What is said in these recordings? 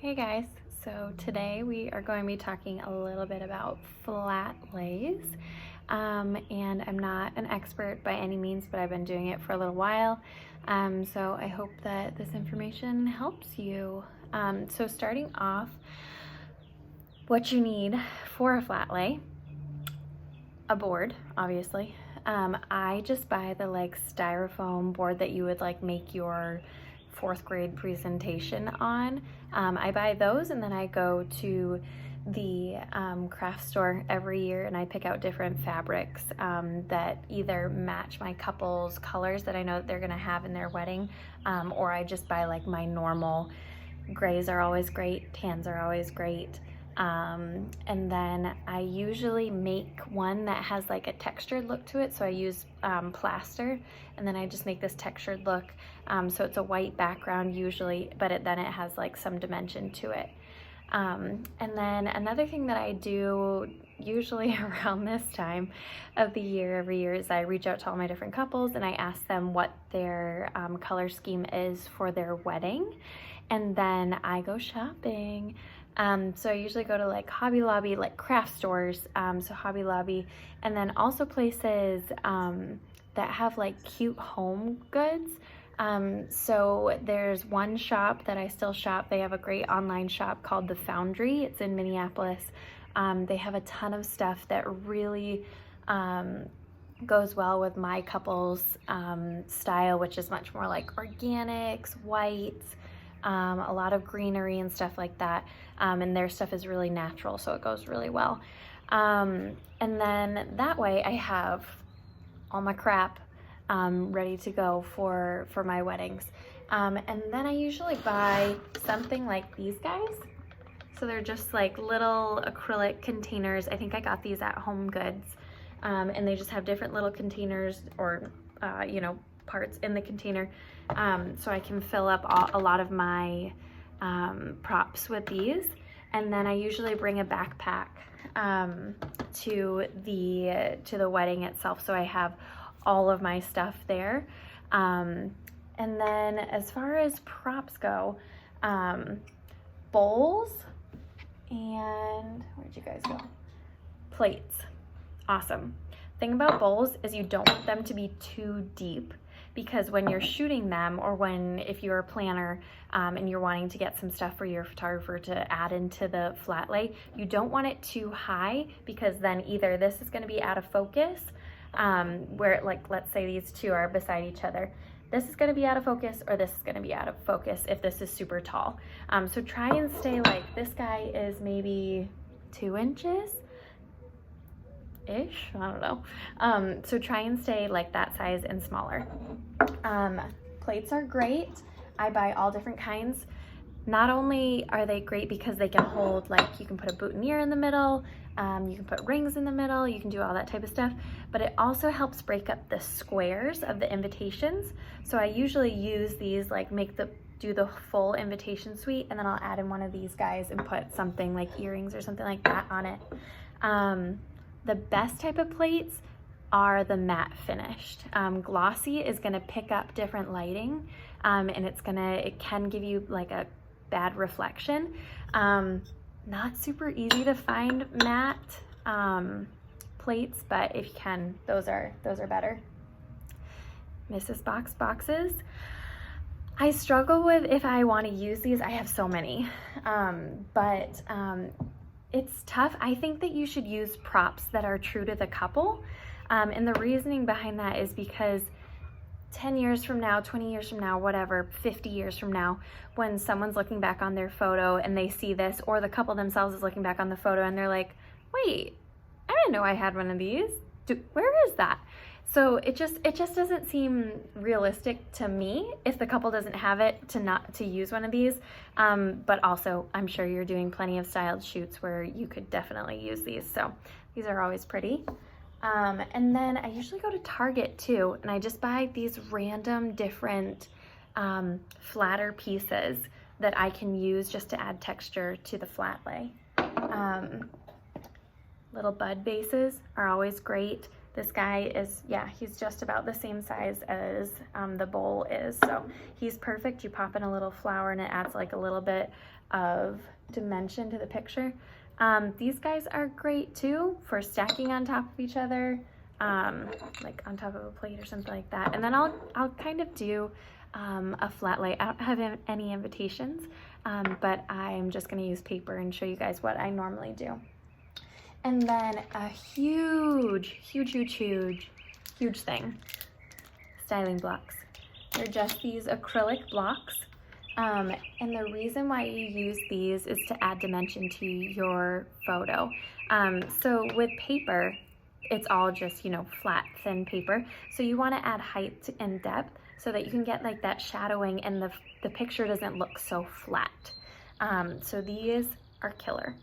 Hey guys, so today we are going to be talking a little bit about flat lays. And I'm not an expert by any means, but I've been doing it for a little while. So I hope that this information helps you. So starting off, what you need for a flat lay: a board, obviously. I just buy the styrofoam board that you would make your fourth grade presentation on. I buy those and then I go to the craft store every year and I pick out different fabrics that either match my couple's colors that I know that they're gonna have in their wedding, or I just buy my normal grays are always great, tans are always great. And then I usually make one that has a textured look to it. So I use plaster, and then I just make this textured look. So it's a white background usually, but then it has some dimension to it. And then another thing that I do usually around this time of the year every year is I reach out to all my different couples and I ask them what their color scheme is for their wedding. And then I go shopping. So I usually go to Hobby Lobby, craft stores, so Hobby Lobby, and then also places that have cute home goods. So there's one shop that I still shop. They have a great online shop called The Foundry. It's in Minneapolis. They have a ton of stuff that really goes well with my couple's style, which is much more organics, whites, a lot of greenery and stuff like that. And their stuff is really natural, so it goes really well. And then that way I have all my crap ready to go for my weddings. And then I usually buy something like these guys. So they're just little acrylic containers. I think I got these at Home Goods. And they just have different little containers or, parts in the container. So I can fill up a lot of my props with these. And then I usually bring a backpack to the wedding itself. So I have all of my stuff there. And then as far as props go, bowls and where'd you guys go? Plates. Awesome. Thing about bowls is you don't want them to be too deep, because when you're shooting them, or if you're a planner and you're wanting to get some stuff for your photographer to add into the flat lay, you don't want it too high, because then either this is going to be out of focus, where let's say these two are beside each other. This is going to be out of focus, or this is going to be out of focus if this is super tall. So try and stay this guy is maybe 2 inches ish, I don't know. So try and stay that size and smaller. Plates are great. I buy all different kinds. Not only are they great because they can hold, you can put a boutonniere in the middle, you can put rings in the middle, you can do all that type of stuff, but it also helps break up the squares of the invitations. So I usually use these, do the full invitation suite, and then I'll add in one of these guys and put something like earrings or something like that on it. The best type of plates are the matte finished. Glossy is gonna pick up different lighting, and it can give you a bad reflection. Not super easy to find matte plates, but if you can, those are better. Mrs. Boxes. I struggle with if I want to use these. I have so many, but it's tough. I think that you should use props that are true to the couple. And the reasoning behind that is because 10 years from now, 20 years from now, whatever, 50 years from now, when someone's looking back on their photo and they see this, or the couple themselves is looking back on the photo and they're like, wait, I didn't know I had one of these. Where is that? So it just doesn't seem realistic to me if the couple doesn't have it to use one of these. But also I'm sure you're doing plenty of styled shoots where you could definitely use these. So these are always pretty. And then I usually go to Target too, and I just buy these random different flatter pieces that I can use just to add texture to the flat lay. Little bud bases are always great. This guy is, yeah, he's just about the same size as the bowl is. So he's perfect. You pop in a little flower and it adds like a little bit of dimension to the picture. These guys are great too for stacking on top of each other, like on top of a plate or something like that. And then I'll kind of do a flat lay. I don't have any invitations, but I'm just gonna use paper and show you guys what I normally do. And then a huge thing, styling blocks. They're just these acrylic blocks. And the reason why you use these is to add dimension to your photo. So with paper, it's all just, you know, flat, thin paper. So you want to add height and depth so that you can get like that shadowing and the picture doesn't look so flat. So these are killer.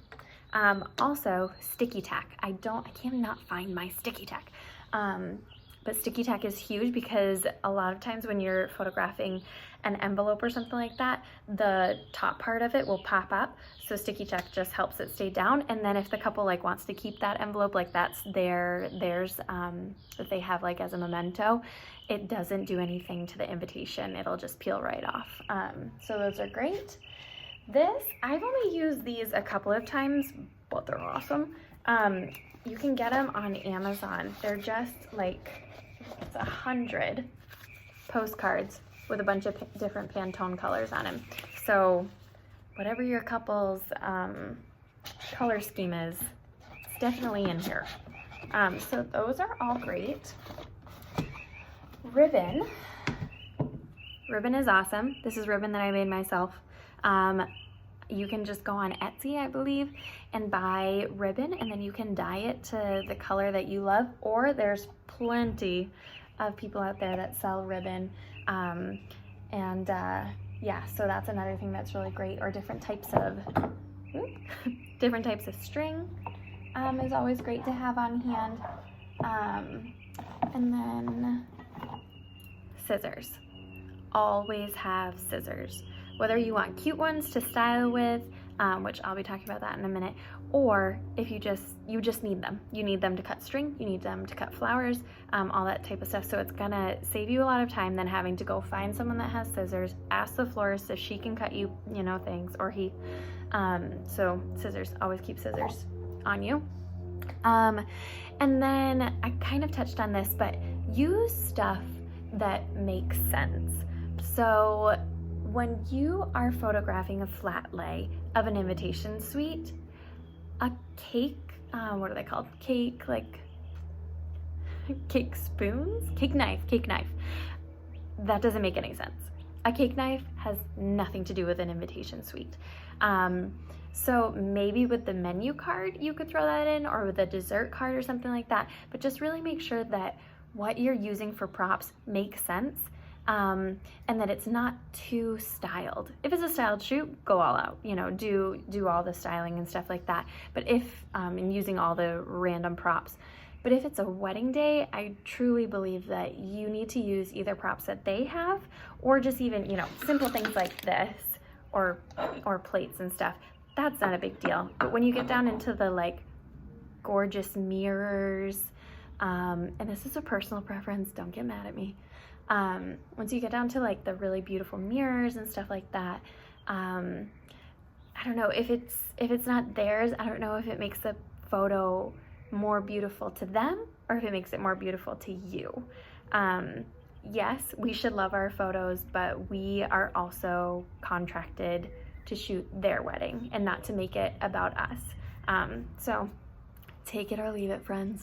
Also sticky tack. I cannot find my sticky tack. But sticky tack is huge because a lot of times when you're photographing an envelope or something like that, the top part of it will pop up. So sticky tack just helps it stay down. And then if the couple like wants to keep that envelope, like that's theirs that they have like as a memento, it doesn't do anything to the invitation. It'll just peel right off. So those are great. I've only used these a couple of times, but they're awesome. You can get them on Amazon. They're just like, it's 100 postcards with a bunch of different Pantone colors on them. So whatever your couple's color scheme is, it's definitely in here. So those are all great. Ribbon is awesome. This is ribbon that I made myself. You can just go on Etsy, I believe, and buy ribbon, and then you can dye it to the color that you love, or there's plenty of people out there that sell ribbon. Yeah, so that's another thing that's really great, or different types of string is always great to have on hand. And then scissors. Always have scissors. Whether you want cute ones to style with, which I'll be talking about that in a minute, or if you just need them. You need them to cut string, you need them to cut flowers, all that type of stuff. So it's gonna save you a lot of time than having to go find someone that has scissors, ask the florist if she can cut you, you know, things, or he. So scissors, always keep scissors on you. And then I kind of touched on this, but use stuff that makes sense. So when you are photographing a flat lay of an invitation suite, a cake, what are they called? Cake spoons? Cake knife. That doesn't make any sense. A cake knife has nothing to do with an invitation suite. So maybe with the menu card, you could throw that in, or with a dessert card or something like that, but just really make sure that what you're using for props makes sense. And that it's not too styled. If it's a styled shoot, go all out, you know, do all the styling and stuff like that. But if, and using all the random props, but if it's a wedding day, I truly believe that you need to use either props that they have, or just even, you know, simple things like this, or plates and stuff. That's not a big deal. But when you get down into the like gorgeous mirrors, and this is a personal preference, don't get mad at me. Once you get down to like the really beautiful mirrors and stuff like that, I don't know if it's not theirs. I don't know if it makes the photo more beautiful to them or if it makes it more beautiful to you. Yes, we should love our photos, but we are also contracted to shoot their wedding and not to make it about us. So take it or leave it, friends.